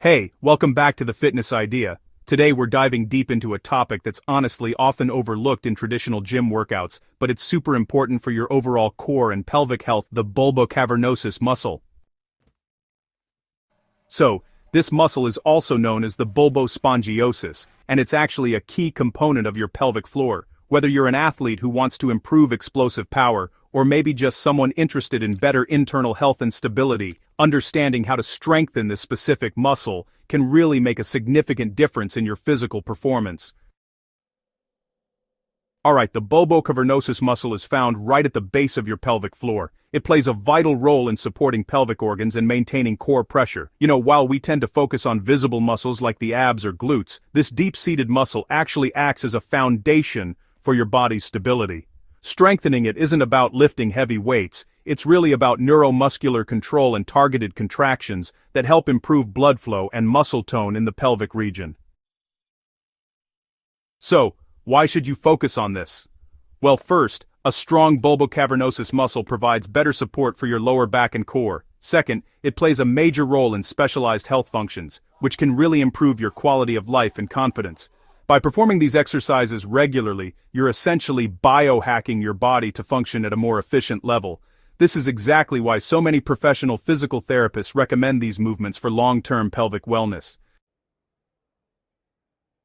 Hey, welcome back to the Fitness Idea. Today we're diving deep into a topic that's honestly often overlooked in traditional gym workouts, but it's super important for your overall core and pelvic health: the bulbocavernosus muscle. So, this muscle is also known as the bulbospongiosus, and it's actually a key component of your pelvic floor. Whether you're an athlete who wants to improve explosive power, or maybe just someone interested in better internal health and stability, understanding how to strengthen this specific muscle can really make a significant difference in your physical performance. Alright, the bulbocavernosus muscle is found right at the base of your pelvic floor. It plays a vital role in supporting pelvic organs and maintaining core pressure. While we tend to focus on visible muscles like the abs or glutes, this deep-seated muscle actually acts as a foundation for your body's stability. Strengthening it isn't about lifting heavy weights, it's really about neuromuscular control and targeted contractions that help improve blood flow and muscle tone in the pelvic region. So, why should you focus on this? Well, first, a strong bulbocavernosus muscle provides better support for your lower back and core. Second, it plays a major role in specialized health functions, which can really improve your quality of life and confidence. By performing these exercises regularly, you're essentially biohacking your body to function at a more efficient level. This is exactly why so many professional physical therapists recommend these movements for long-term pelvic wellness.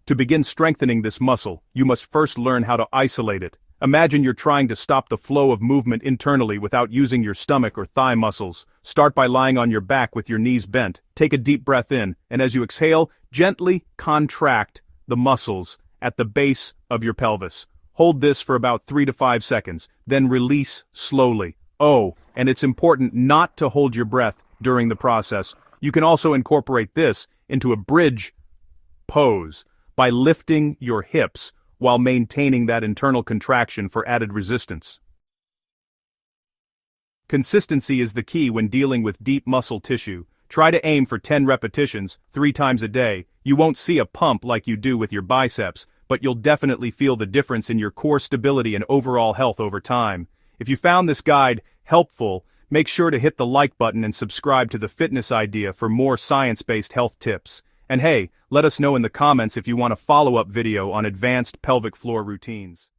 To begin strengthening this muscle, you must first learn how to isolate it. Imagine you're trying to stop the flow of movement internally without using your stomach or thigh muscles. Start by lying on your back with your knees bent. Take a deep breath in, and as you exhale, gently contract the muscles at the base of your pelvis. Hold this for about 3 to 5 seconds, then release slowly. Oh, and it's important not to hold your breath during the process. You can also incorporate this into a bridge pose by lifting your hips while maintaining that internal contraction for added resistance. Consistency is the key when dealing with deep muscle tissue. Try to aim for 10 repetitions, 3 times a day. You won't see a pump like you do with your biceps, but you'll definitely feel the difference in your core stability and overall health over time. If you found this guide helpful, make sure to hit the like button and subscribe to the Fitness Idea for more science-based health tips. And hey, let us know in the comments if you want a follow-up video on advanced pelvic floor routines.